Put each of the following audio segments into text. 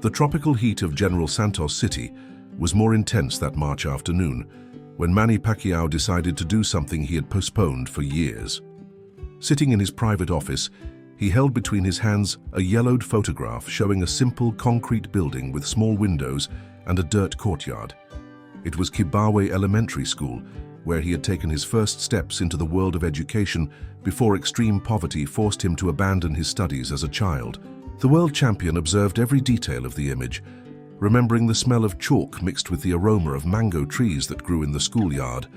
The tropical heat of General Santos City was more intense that March afternoon when Manny Pacquiao decided to do something he had postponed for years. Sitting in his private office, he held between his hands a yellowed photograph showing a simple concrete building with small windows and a dirt courtyard. It was Kibawe Elementary School, where he had taken his first steps into the world of education before extreme poverty forced him to abandon his studies as a child. The world champion observed every detail of the image, remembering the smell of chalk mixed with the aroma of mango trees that grew in the schoolyard,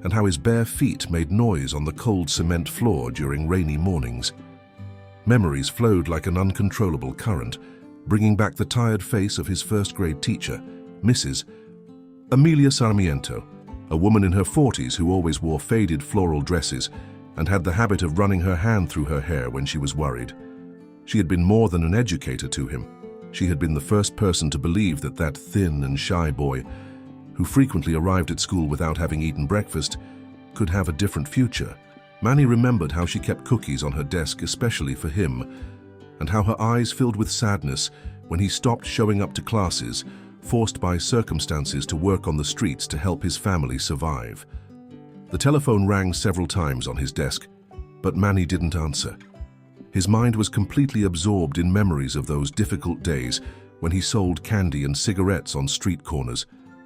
and how his bare feet made noise on the cold cement floor during rainy mornings. Memories flowed like an uncontrollable current, bringing back the tired face of his first-grade teacher, Mrs. Amelia Sarmiento, a woman in her 40s who always wore faded floral dresses and had the habit of running her hand through her hair when she was worried. She had been more than an educator to him. She had been the first person to believe that that thin and shy boy, who frequently arrived at school without having eaten breakfast, could have a different future. Manny remembered how she kept cookies on her desk especially for him, and how her eyes filled with sadness when he stopped showing up to classes, forced by circumstances to work on the streets to help his family survive. The telephone rang several times on his desk, but Manny didn't answer. His mind was completely absorbed in memories of those difficult days when he sold candy and cigarettes on street corners,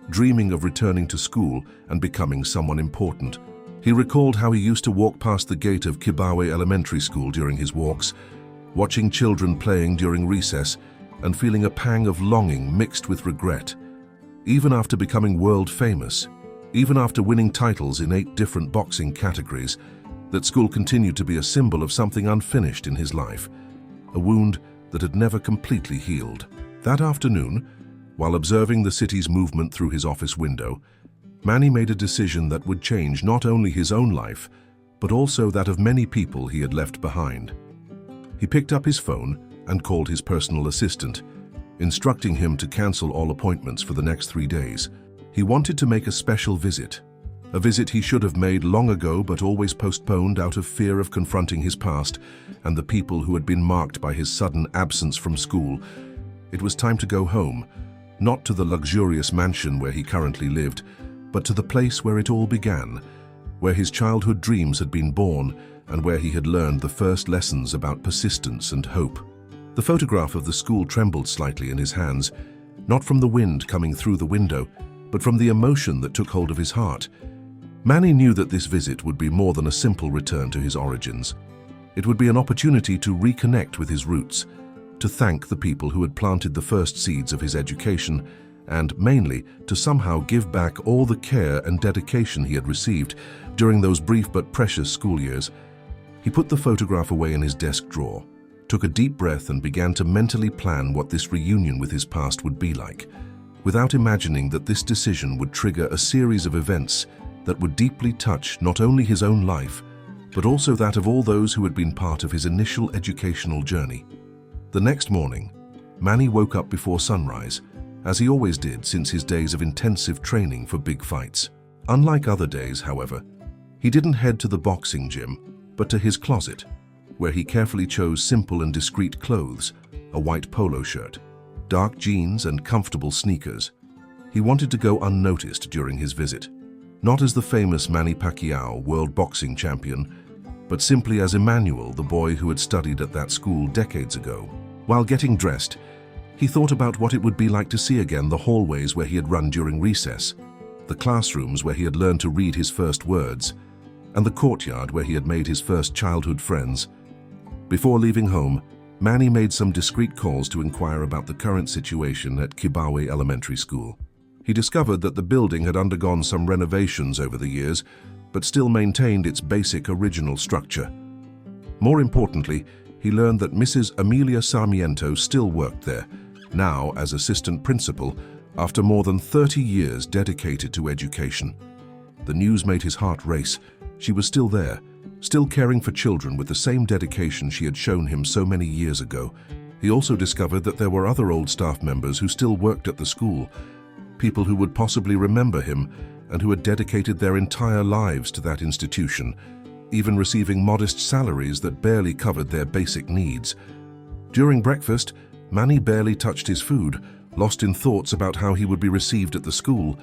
dreaming of returning to school and becoming someone important. He recalled how he used to walk past the gate of Kibawe Elementary School during his walks, watching children playing during recess and feeling a pang of longing mixed with regret. Even after becoming world famous, even after winning titles in 8 different boxing categories, that school continued to be a symbol of something unfinished in his life, a wound that had never completely healed. That afternoon, while observing the city's movement through his office window, Manny made a decision that would change not only his own life, but also that of many people he had left behind. He picked up his phone and called his personal assistant, instructing him to cancel all appointments for the next 3 days. He wanted to make a special visit, a visit he should have made long ago but always postponed out of fear of confronting his past and the people who had been marked by his sudden absence from school. It was time to go home, not to the luxurious mansion where he currently lived, but to the place where it all began, where his childhood dreams had been born and where he had learned the first lessons about persistence and hope. The photograph of the school trembled slightly in his hands, not from the wind coming through the window, but from the emotion that took hold of his heart. Manny knew that this visit would be more than a simple return to his origins. It would be an opportunity to reconnect with his roots, to thank the people who had planted the first seeds of his education, and mainly to somehow give back all the care and dedication he had received during those brief but precious school years. He put the photograph away in his desk drawer, took a deep breath and began to mentally plan what this reunion with his past would be like, without imagining that this decision would trigger a series of events that would deeply touch not only his own life, but also that of all those who had been part of his initial educational journey. The next morning, Manny woke up before sunrise, as he always did since his days of intensive training for big fights. Unlike other days, however, he didn't head to the boxing gym, but to his closet, where he carefully chose simple and discreet clothes, a white polo shirt, dark jeans and comfortable sneakers. He wanted to go unnoticed during his visit, not as the famous Manny Pacquiao, world boxing champion, but simply as Emmanuel, the boy who had studied at that school decades ago. While getting dressed, he thought about what it would be like to see again the hallways where he had run during recess, the classrooms where he had learned to read his first words, and the courtyard where he had made his first childhood friends. Before leaving home, Manny made some discreet calls to inquire about the current situation at Kibawe Elementary School. He discovered that the building had undergone some renovations over the years, but still maintained its basic original structure. More importantly, he learned that Mrs. Amelia Sarmiento still worked there, now as assistant principal, after more than 30 years dedicated to education. The news made his heart race. She was still there, still caring for children with the same dedication she had shown him so many years ago. He also discovered that there were other old staff members who still worked at the school, people who would possibly remember him and who had dedicated their entire lives to that institution, even receiving modest salaries that barely covered their basic needs. During breakfast, Manny barely touched his food, lost in thoughts about how he would be received at the school.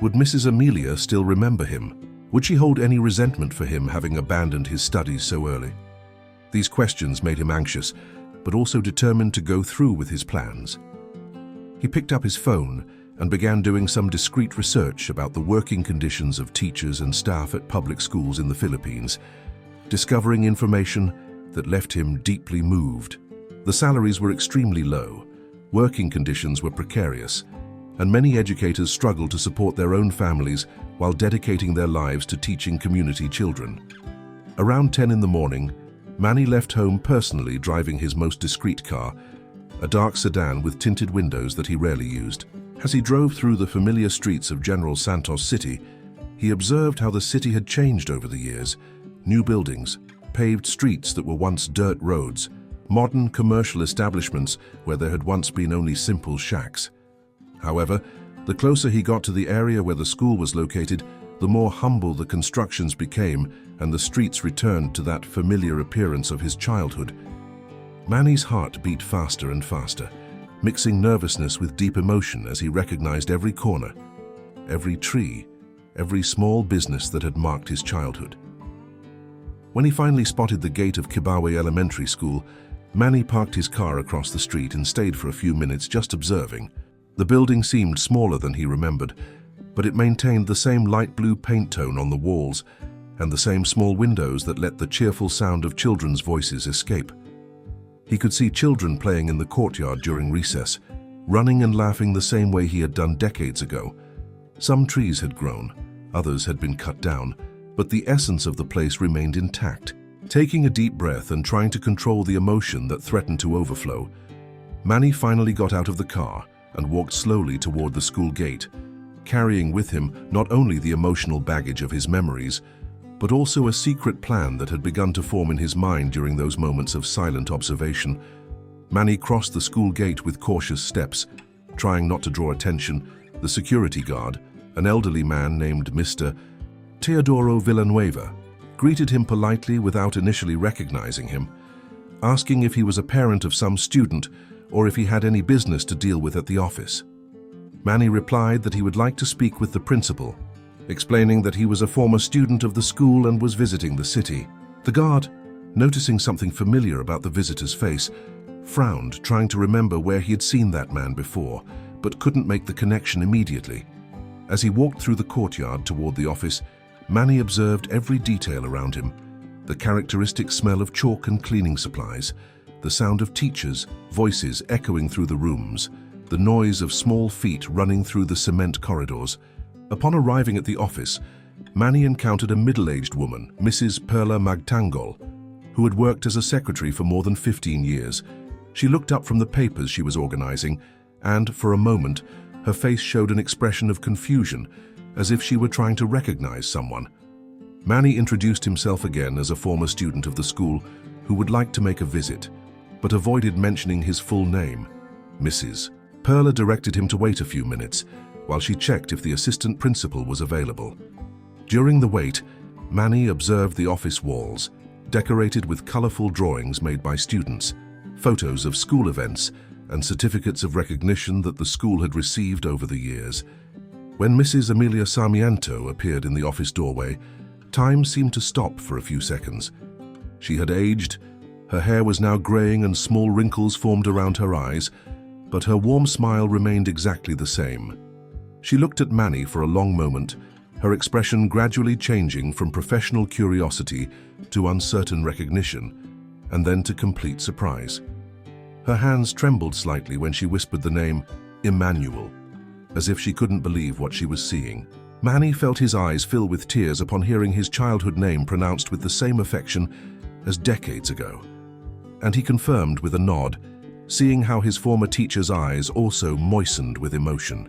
Would Mrs. Amelia still remember him? Would she hold any resentment for him having abandoned his studies so early? These questions made him anxious, but also determined to go through with his plans. He picked up his phone and began doing some discreet research about the working conditions of teachers and staff at public schools in the Philippines, discovering information that left him deeply moved. The salaries were extremely low, working conditions were precarious, and many educators struggled to support their own families while dedicating their lives to teaching community children. Around 10 in the morning, Manny left home personally, driving his most discreet car, a dark sedan with tinted windows that he rarely used. As he drove through the familiar streets of General Santos City, he observed how the city had changed over the years. New buildings, paved streets that were once dirt roads, modern commercial establishments where there had once been only simple shacks. However, the closer he got to the area where the school was located, the more humble the constructions became and the streets returned to that familiar appearance of his childhood. Manny's heart beat faster and faster, mixing nervousness with deep emotion as he recognized every corner, every tree, every small business that had marked his childhood. When he finally spotted the gate of Kibawe Elementary School, Manny parked his car across the street and stayed for a few minutes just observing. The building seemed smaller than he remembered, but it maintained the same light blue paint tone on the walls and the same small windows that let the cheerful sound of children's voices escape. He could see children playing in the courtyard during recess, running and laughing the same way he had done decades ago. Some trees had grown, others had been cut down, but the essence of the place remained intact. Taking a deep breath and trying to control the emotion that threatened to overflow, Manny finally got out of the car and walked slowly toward the school gate, carrying with him not only the emotional baggage of his memories, but also a secret plan that had begun to form in his mind during those moments of silent observation. Manny crossed the school gate with cautious steps, trying not to draw attention. The security guard, an elderly man named Mr. Teodoro Villanueva, greeted him politely without initially recognizing him, asking if he was a parent of some student or if he had any business to deal with at the office. Manny replied that he would like to speak with the principal, explaining that he was a former student of the school and was visiting the city. The guard, noticing something familiar about the visitor's face, frowned, trying to remember where he had seen that man before, but couldn't make the connection immediately. As he walked through the courtyard toward the office, Manny observed every detail around him: the characteristic smell of chalk and cleaning supplies, the sound of teachers' voices echoing through the rooms, the noise of small feet running through the cement corridors. Upon arriving at the office, Manny encountered a middle-aged woman, Mrs. Perla Magtanggol, who had worked as a secretary for more than 15 years. She looked up from the papers she was organizing, and, for a moment, her face showed an expression of confusion, as if she were trying to recognize someone. Manny introduced himself again as a former student of the school who would like to make a visit, but avoided mentioning his full name. Mrs. Perla directed him to wait a few minutes while she checked if the assistant principal was available. During the wait, Manny observed the office walls, decorated with colorful drawings made by students, photos of school events, and certificates of recognition that the school had received over the years. When Mrs. Amelia Sarmiento appeared in the office doorway, time seemed to stop for a few seconds. She had aged, her hair was now graying and small wrinkles formed around her eyes, but her warm smile remained exactly the same. She looked at Manny for a long moment, her expression gradually changing from professional curiosity to uncertain recognition, and then to complete surprise. Her hands trembled slightly when she whispered the name Emmanuel, as if she couldn't believe what she was seeing. Manny felt his eyes fill with tears upon hearing his childhood name pronounced with the same affection as decades ago. And he confirmed with a nod, seeing how his former teacher's eyes also moistened with emotion.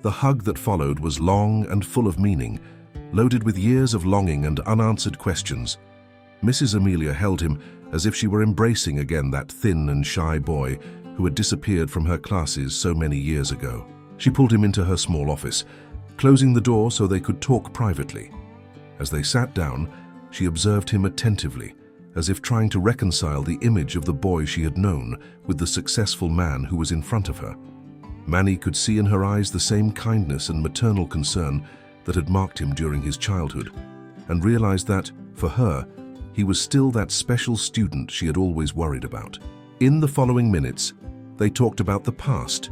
The hug that followed was long and full of meaning, loaded with years of longing and unanswered questions. Mrs. Amelia held him as if she were embracing again that thin and shy boy who had disappeared from her classes so many years ago. She pulled him into her small office, closing the door so they could talk privately. As they sat down, she observed him attentively, as if trying to reconcile the image of the boy she had known with the successful man who was in front of her. Manny could see in her eyes the same kindness and maternal concern that had marked him during his childhood, and realized that, for her, he was still that special student she had always worried about. In the following minutes, they talked about the past,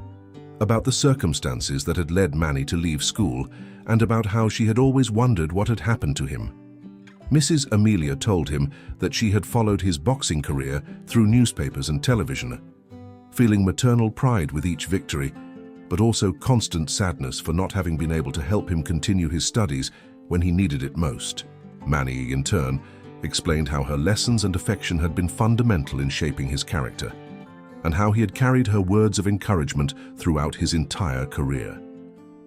about the circumstances that had led Manny to leave school, and about how she had always wondered what had happened to him. Mrs. Amelia told him that she had followed his boxing career through newspapers and television, feeling maternal pride with each victory, but also constant sadness for not having been able to help him continue his studies when he needed it most. Manny, in turn, explained how her lessons and affection had been fundamental in shaping his character, and how he had carried her words of encouragement throughout his entire career.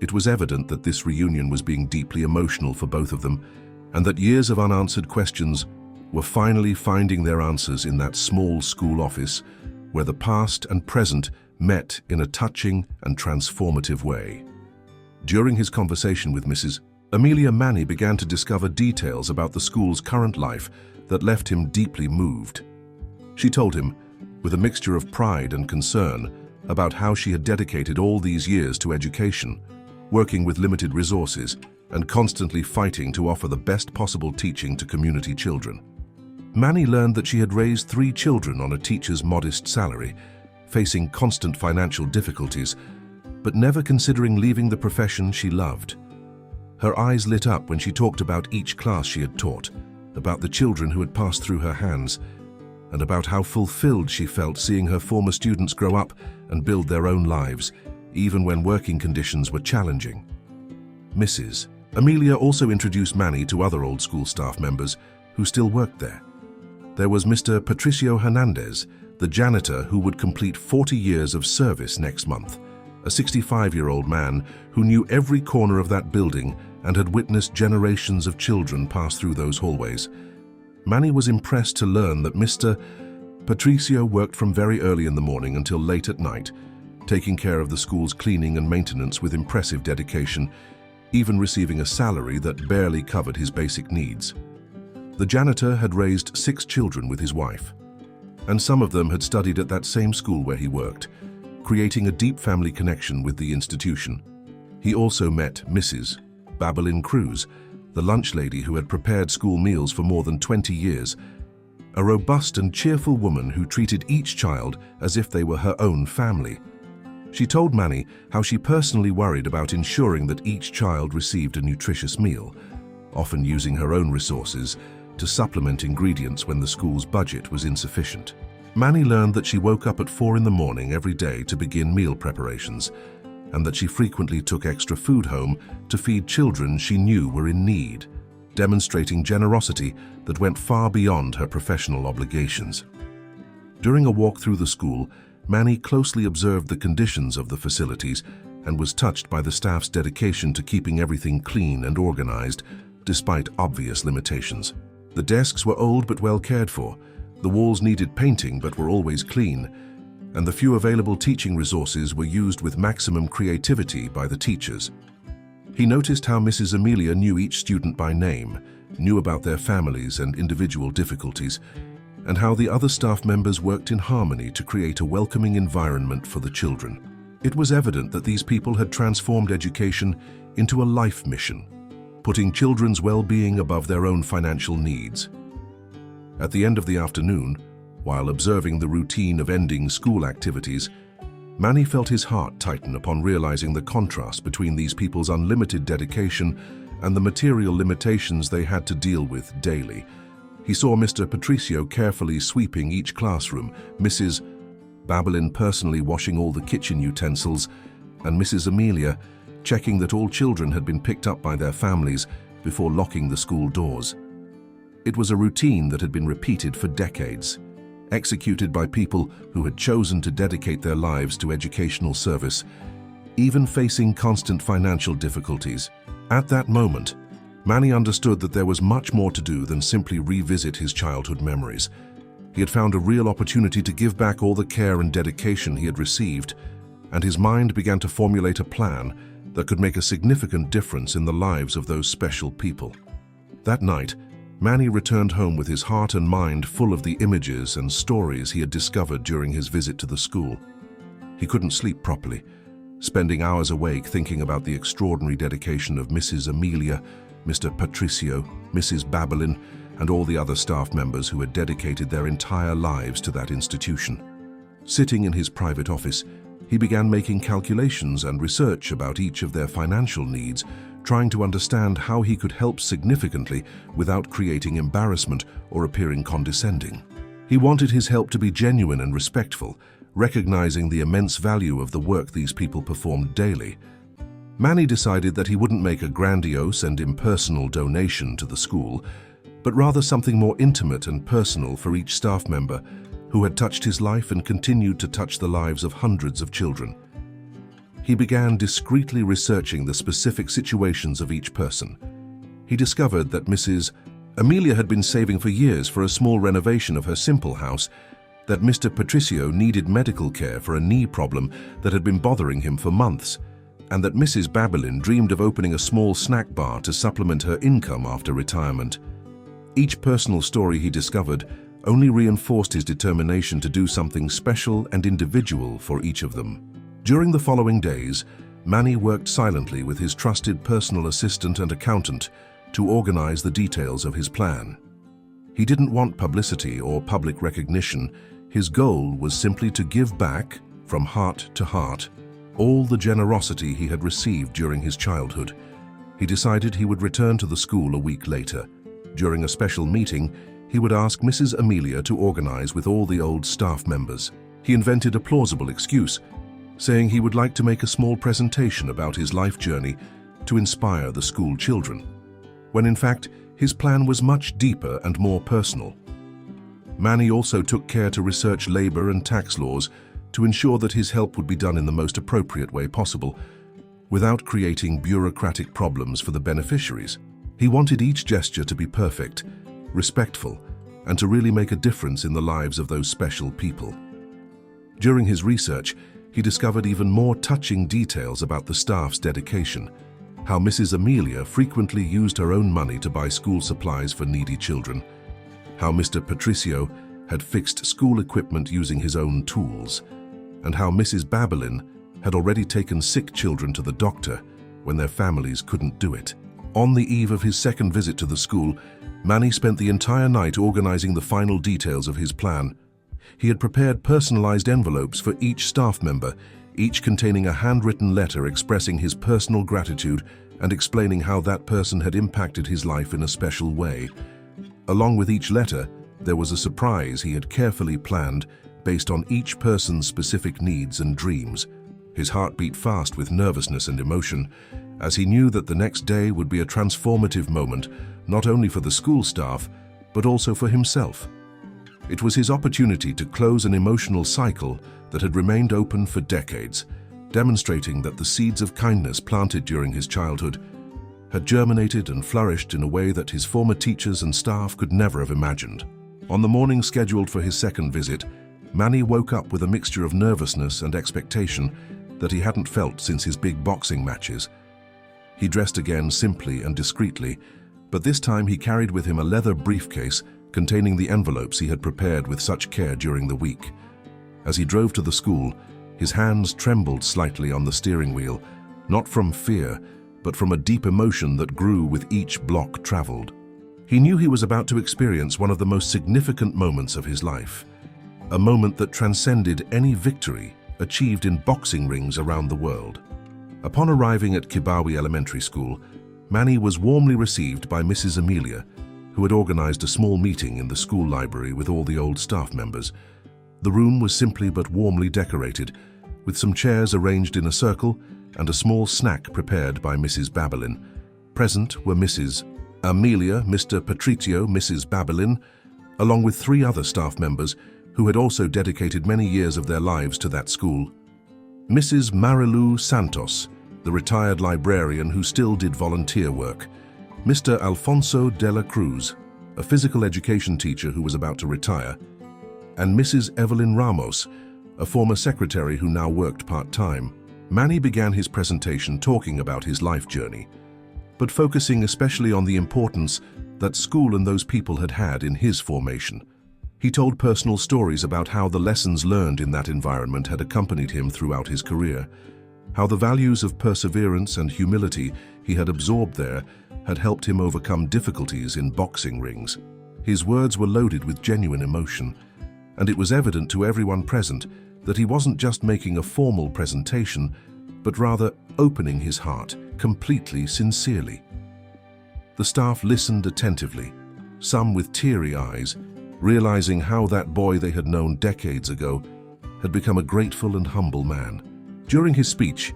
It was evident that this reunion was being deeply emotional for both of them, and that years of unanswered questions were finally finding their answers in that small school office where the past and present met in a touching and transformative way. During his conversation with Mrs. Amelia, Manny began to discover details about the school's current life that left him deeply moved. She told him, with a mixture of pride and concern, about how she had dedicated all these years to education, working with limited resources and constantly fighting to offer the best possible teaching to community children. Manny learned that she had raised 3 children on a teacher's modest salary, facing constant financial difficulties, but never considering leaving the profession she loved. Her eyes lit up when she talked about each class she had taught, about the children who had passed through her hands, and about how fulfilled she felt seeing her former students grow up and build their own lives, even when working conditions were challenging. Mrs. Amelia also introduced Manny to other old school staff members who still worked there. There was Mr. Patricio Hernandez, the janitor who would complete 40 years of service next month, a 65-year-old man who knew every corner of that building and had witnessed generations of children pass through those hallways. Manny was impressed to learn that Mr. Patricio worked from very early in the morning until late at night, taking care of the school's cleaning and maintenance with impressive dedication, even receiving a salary that barely covered his basic needs. The janitor had raised 6 children with his wife, and some of them had studied at that same school where he worked, creating a deep family connection with the institution. He also met Mrs. Babylyn Cruz, the lunch lady who had prepared school meals for more than 20 years, a robust and cheerful woman who treated each child as if they were her own family. She told Manny how she personally worried about ensuring that each child received a nutritious meal, often using her own resources to supplement ingredients when the school's budget was insufficient. Manny learned that she woke up at 4 in the morning every day to begin meal preparations, and that she frequently took extra food home to feed children she knew were in need, demonstrating generosity that went far beyond her professional obligations. During a walk through the school, Manny closely observed the conditions of the facilities and was touched by the staff's dedication to keeping everything clean and organized, despite obvious limitations. The desks were old but well cared for, the walls needed painting but were always clean, and the few available teaching resources were used with maximum creativity by the teachers. He noticed how Mrs. Amelia knew each student by name, knew about their families and individual difficulties, and how the other staff members worked in harmony to create a welcoming environment for the children. It was evident that these people had transformed education into a life mission, putting children's well-being above their own financial needs. At the end of the afternoon, while observing the routine of ending school activities, Manny felt his heart tighten upon realizing the contrast between these people's unlimited dedication and the material limitations they had to deal with daily. He saw Mr. Patricio carefully sweeping each classroom, Mrs. Babylyn personally washing all the kitchen utensils, and Mrs. Amelia checking that all children had been picked up by their families before locking the school doors. It was a routine that had been repeated for decades, executed by people who had chosen to dedicate their lives to educational service, even facing constant financial difficulties. At that moment, Manny understood that there was much more to do than simply revisit his childhood memories. He had found a real opportunity to give back all the care and dedication he had received, and his mind began to formulate a plan that could make a significant difference in the lives of those special people. That night, Manny returned home with his heart and mind full of the images and stories he had discovered during his visit to the school. He couldn't sleep properly, spending hours awake thinking about the extraordinary dedication of Mrs. Amelia, Mr. Patricio, Mrs. Babylyn, and all the other staff members who had dedicated their entire lives to that institution. Sitting in his private office, he began making calculations and research about each of their financial needs, trying to understand how he could help significantly without creating embarrassment or appearing condescending. He wanted his help to be genuine and respectful, recognizing the immense value of the work these people performed daily. Manny decided that he wouldn't make a grandiose and impersonal donation to the school, but rather something more intimate and personal for each staff member who had touched his life and continued to touch the lives of hundreds of children. He began discreetly researching the specific situations of each person. He discovered that Mrs. Amelia had been saving for years for a small renovation of her simple house, that Mr. Patricio needed medical care for a knee problem that had been bothering him for months, and that Mrs. Babylyn dreamed of opening a small snack bar to supplement her income after retirement. Each personal story he discovered only reinforced his determination to do something special and individual for each of them. During the following days, Manny worked silently with his trusted personal assistant and accountant to organize the details of his plan. He didn't want publicity or public recognition. His goal was simply to give back, from heart to heart, all the generosity he had received during his childhood. He decided he would return to the school a week later. During a special meeting, he would ask Mrs. Amelia to organize with all the old staff members. He invented a plausible excuse, saying he would like to make a small presentation about his life journey to inspire the school children, when in fact his plan was much deeper and more personal. Manny also took care to research labor and tax laws to ensure that his help would be done in the most appropriate way possible, without creating bureaucratic problems for the beneficiaries. He wanted each gesture to be perfect, respectful, and to really make a difference in the lives of those special people. During his research, he discovered even more touching details about the staff's dedication, how Mrs. Amelia frequently used her own money to buy school supplies for needy children, how Mr. Patricio had fixed school equipment using his own tools, and how Mrs. Babylyn had already taken sick children to the doctor when their families couldn't do it. On the eve of his second visit to the school, Manny spent the entire night organizing the final details of his plan. He had prepared personalized envelopes for each staff member, each containing a handwritten letter expressing his personal gratitude and explaining how that person had impacted his life in a special way. Along with each letter, there was a surprise he had carefully planned based on each person's specific needs and dreams. His heart beat fast with nervousness and emotion, as he knew that the next day would be a transformative moment, not only for the school staff, but also for himself. It was his opportunity to close an emotional cycle that had remained open for decades, demonstrating that the seeds of kindness planted during his childhood had germinated and flourished in a way that his former teachers and staff could never have imagined. On the morning scheduled for his second visit, Manny woke up with a mixture of nervousness and expectation that he hadn't felt since his big boxing matches. He dressed again simply and discreetly, but this time he carried with him a leather briefcase containing the envelopes he had prepared with such care during the week. As he drove to the school, his hands trembled slightly on the steering wheel, not from fear, but from a deep emotion that grew with each block traveled. He knew he was about to experience one of the most significant moments of his life, a moment that transcended any victory achieved in boxing rings around the world. Upon arriving at Kibawe Elementary School, Manny was warmly received by Mrs. Amelia, who had organized a small meeting in the school library with all the old staff members. The room was simply but warmly decorated, with some chairs arranged in a circle and a small snack prepared by Mrs. Babylyn. Present were Mrs. Amelia, Mr. Patricio, Mrs. Babylyn, along with 3 other staff members who had also dedicated many years of their lives to that school. Mrs. Marilu Santos, the retired librarian who still did volunteer work. Mr. Alfonso de la Cruz, a physical education teacher who was about to retire. And Mrs. Evelyn Ramos, a former secretary who now worked part-time. Manny began his presentation talking about his life journey, but focusing especially on the importance that school and those people had had in his formation. He told personal stories about how the lessons learned in that environment had accompanied him throughout his career, how the values of perseverance and humility he had absorbed there had helped him overcome difficulties in boxing rings. His words were loaded with genuine emotion, and it was evident to everyone present that he wasn't just making a formal presentation, but rather opening his heart, completely sincerely. The staff listened attentively, some with teary eyes, realizing how that boy they had known decades ago had become a grateful and humble man. During his speech,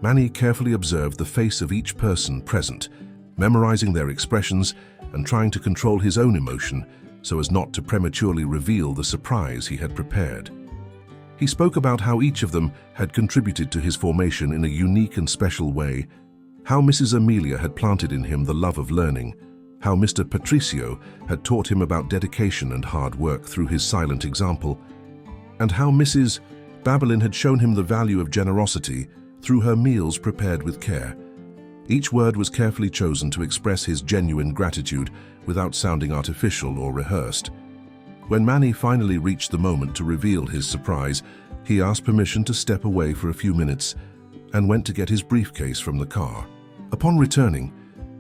Manny carefully observed the face of each person present, memorizing their expressions and trying to control his own emotion so as not to prematurely reveal the surprise he had prepared. He spoke about how each of them had contributed to his formation in a unique and special way, how Mrs. Amelia had planted in him the love of learning, how Mr. Patricio had taught him about dedication and hard work through his silent example, and how Mrs. Babylyn had shown him the value of generosity through her meals prepared with care. Each word was carefully chosen to express his genuine gratitude without sounding artificial or rehearsed. When Manny finally reached the moment to reveal his surprise, he asked permission to step away for a few minutes and went to get his briefcase from the car. Upon returning,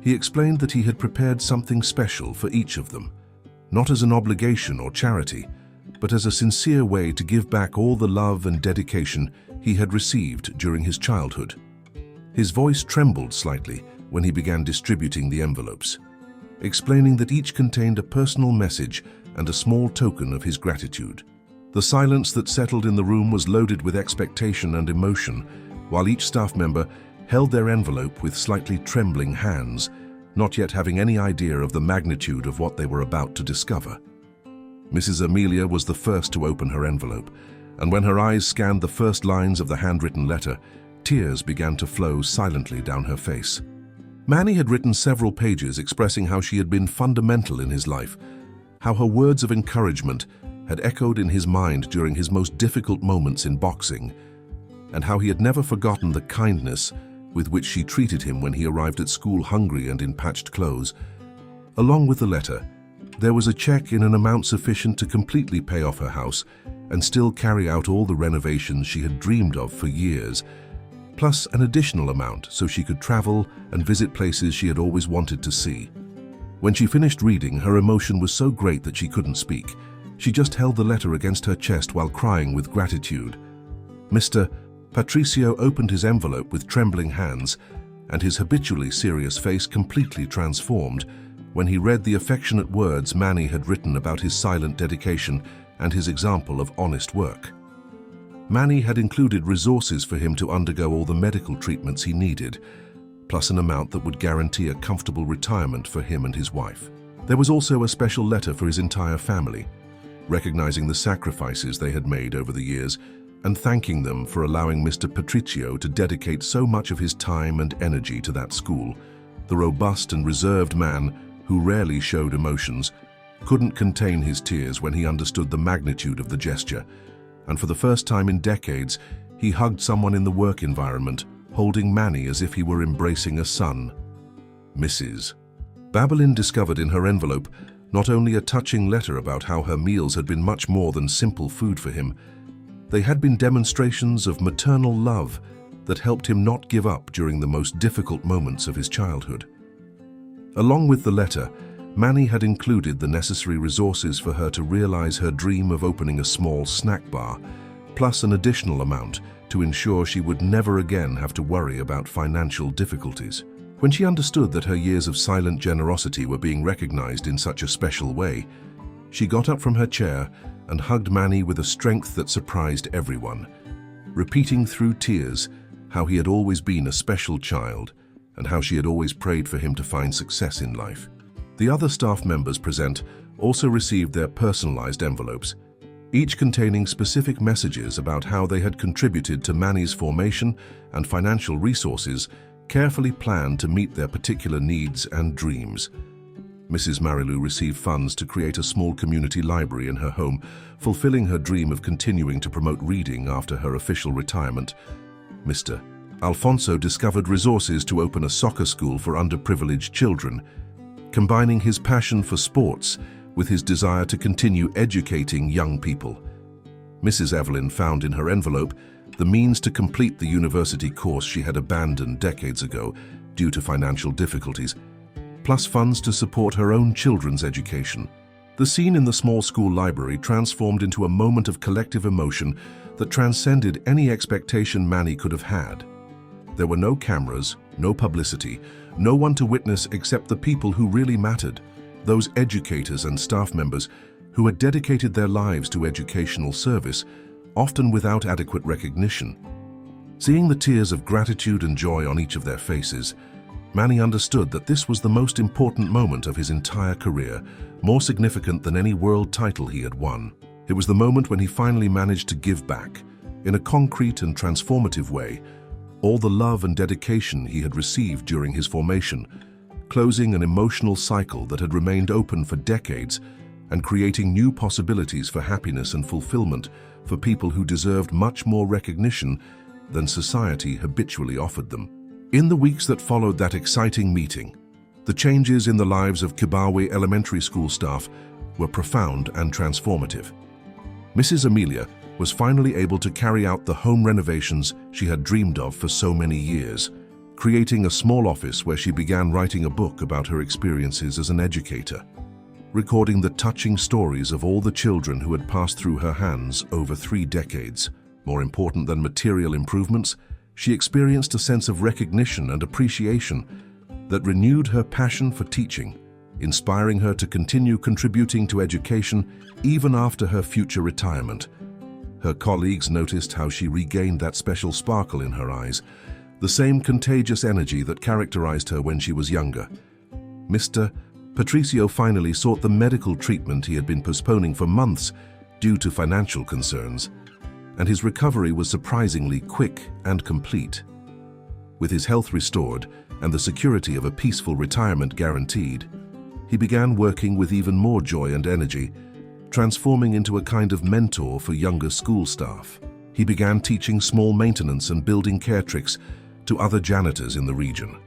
he explained that he had prepared something special for each of them, not as an obligation or charity, but as a sincere way to give back all the love and dedication he had received during his childhood. His voice trembled slightly when he began distributing the envelopes, explaining that each contained a personal message and a small token of his gratitude. The silence that settled in the room was loaded with expectation and emotion, while each staff member held their envelope with slightly trembling hands, not yet having any idea of the magnitude of what they were about to discover. Mrs. Amelia was the first to open her envelope, and when her eyes scanned the first lines of the handwritten letter, tears began to flow silently down her face. Manny had written several pages expressing how she had been fundamental in his life, how her words of encouragement had echoed in his mind during his most difficult moments in boxing, and how he had never forgotten the kindness with which she treated him when he arrived at school hungry and in patched clothes. Along with the letter, there was a check in an amount sufficient to completely pay off her house and still carry out all the renovations she had dreamed of for years, plus an additional amount so she could travel and visit places she had always wanted to see. When she finished reading, her emotion was so great that she couldn't speak. She just held the letter against her chest while crying with gratitude. Mr. Patricio opened his envelope with trembling hands, and his habitually serious face completely transformed when he read the affectionate words Manny had written about his silent dedication and his example of honest work. Manny had included resources for him to undergo all the medical treatments he needed, plus an amount that would guarantee a comfortable retirement for him and his wife. There was also a special letter for his entire family, recognizing the sacrifices they had made over the years and thanking them for allowing Mr. Patricio to dedicate so much of his time and energy to that school. The robust and reserved man, who rarely showed emotions, couldn't contain his tears when he understood the magnitude of the gesture, and for the first time in decades, he hugged someone in the work environment, holding Manny as if he were embracing a son. Mrs. Babylyn discovered in her envelope not only a touching letter about how her meals had been much more than simple food for him, they had been demonstrations of maternal love that helped him not give up during the most difficult moments of his childhood. Along with the letter, Manny had included the necessary resources for her to realize her dream of opening a small snack bar, plus an additional amount to ensure she would never again have to worry about financial difficulties. When she understood that her years of silent generosity were being recognized in such a special way, she got up from her chair and hugged Manny with a strength that surprised everyone, repeating through tears how he had always been a special child and how she had always prayed for him to find success in life. The other staff members present also received their personalized envelopes, each containing specific messages about how they had contributed to Manny's formation and financial resources carefully planned to meet their particular needs and dreams. Mrs. Marilu received funds to create a small community library in her home, fulfilling her dream of continuing to promote reading after her official retirement. Mr. Alfonso discovered resources to open a soccer school for underprivileged children, combining his passion for sports with his desire to continue educating young people. Mrs. Evelyn found in her envelope the means to complete the university course she had abandoned decades ago due to financial difficulties, plus funds to support her own children's education. The scene in the small school library transformed into a moment of collective emotion that transcended any expectation Manny could have had. There were no cameras, no publicity, no one to witness except the people who really mattered, those educators and staff members who had dedicated their lives to educational service, often without adequate recognition. Seeing the tears of gratitude and joy on each of their faces, Manny understood that this was the most important moment of his entire career, more significant than any world title he had won. It was the moment when he finally managed to give back, in a concrete and transformative way, all the love and dedication he had received during his formation, closing an emotional cycle that had remained open for decades and creating new possibilities for happiness and fulfillment for people who deserved much more recognition than society habitually offered them. In the weeks that followed that exciting meeting, the changes in the lives of Kibawe Elementary School staff were profound and transformative. Mrs. Amelia was finally able to carry out the home renovations she had dreamed of for so many years, creating a small office where she began writing a book about her experiences as an educator, recording the touching stories of all the children who had passed through her hands over 3 decades. More important than material improvements, she experienced a sense of recognition and appreciation that renewed her passion for teaching, inspiring her to continue contributing to education even after her future retirement. Her colleagues noticed how she regained that special sparkle in her eyes, the same contagious energy that characterized her when she was younger. Mr. Patricio finally sought the medical treatment he had been postponing for months due to financial concerns, and his recovery was surprisingly quick and complete. With his health restored and the security of a peaceful retirement guaranteed, he began working with even more joy and energy, transforming into a kind of mentor for younger school staff. He began teaching small maintenance and building care tricks to other janitors in the region,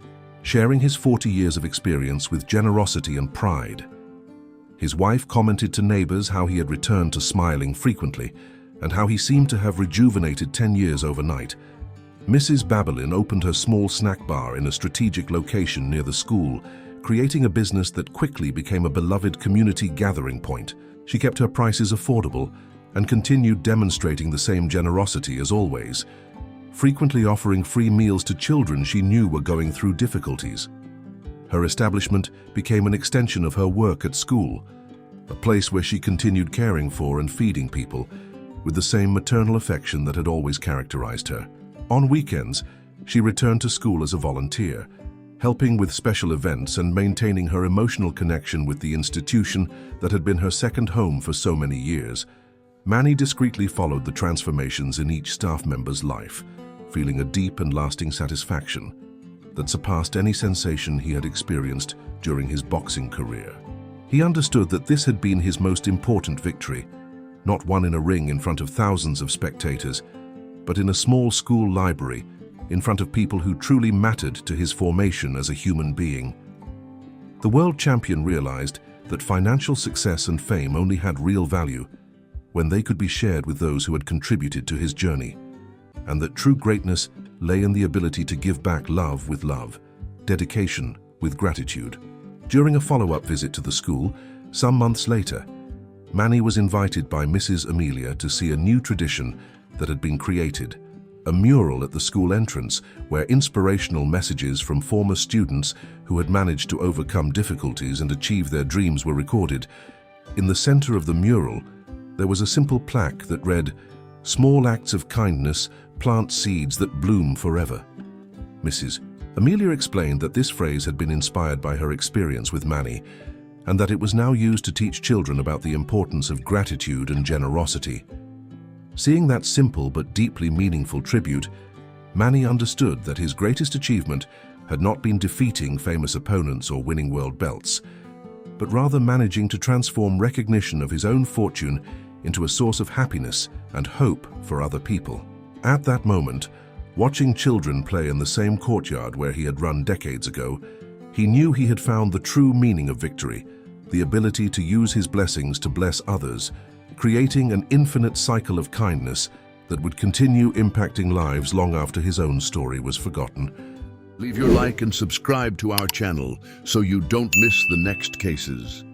sharing his 40 years of experience with generosity and pride. His wife commented to neighbors how he had returned to smiling frequently and how he seemed to have rejuvenated 10 years overnight. Mrs. Babylyn opened her small snack bar in a strategic location near the school, creating a business that quickly became a beloved community gathering point. She kept her prices affordable and continued demonstrating the same generosity as always, frequently offering free meals to children she knew were going through difficulties. Her establishment became an extension of her work at school, a place where she continued caring for and feeding people with the same maternal affection that had always characterized her. On weekends, she returned to school as a volunteer, helping with special events and maintaining her emotional connection with the institution that had been her second home for so many years. Manny discreetly followed the transformations in each staff member's life, feeling a deep and lasting satisfaction that surpassed any sensation he had experienced during his boxing career. He understood that this had been his most important victory, not one in a ring in front of thousands of spectators, but in a small school library, in front of people who truly mattered to his formation as a human being. The world champion realized that financial success and fame only had real value when they could be shared with those who had contributed to his journey, and that true greatness lay in the ability to give back love with love, dedication with gratitude. During a follow-up visit to the school, some months later, Manny was invited by Mrs. Amelia to see a new tradition that had been created, a mural at the school entrance where inspirational messages from former students who had managed to overcome difficulties and achieve their dreams were recorded. In the center of the mural, there was a simple plaque that read, "Small acts of kindness plant seeds that bloom forever." Mrs. Amelia explained that this phrase had been inspired by her experience with Manny, and that it was now used to teach children about the importance of gratitude and generosity. Seeing that simple but deeply meaningful tribute, Manny understood that his greatest achievement had not been defeating famous opponents or winning world belts, but rather managing to transform recognition of his own fortune into a source of happiness and hope for other people. At that moment, watching children play in the same courtyard where he had run decades ago, He knew he had found the true meaning of victory, the ability to use his blessings to bless others, creating an infinite cycle of kindness that would continue impacting lives long after his own story was forgotten. Leave your like and subscribe to our channel so you don't miss the next cases.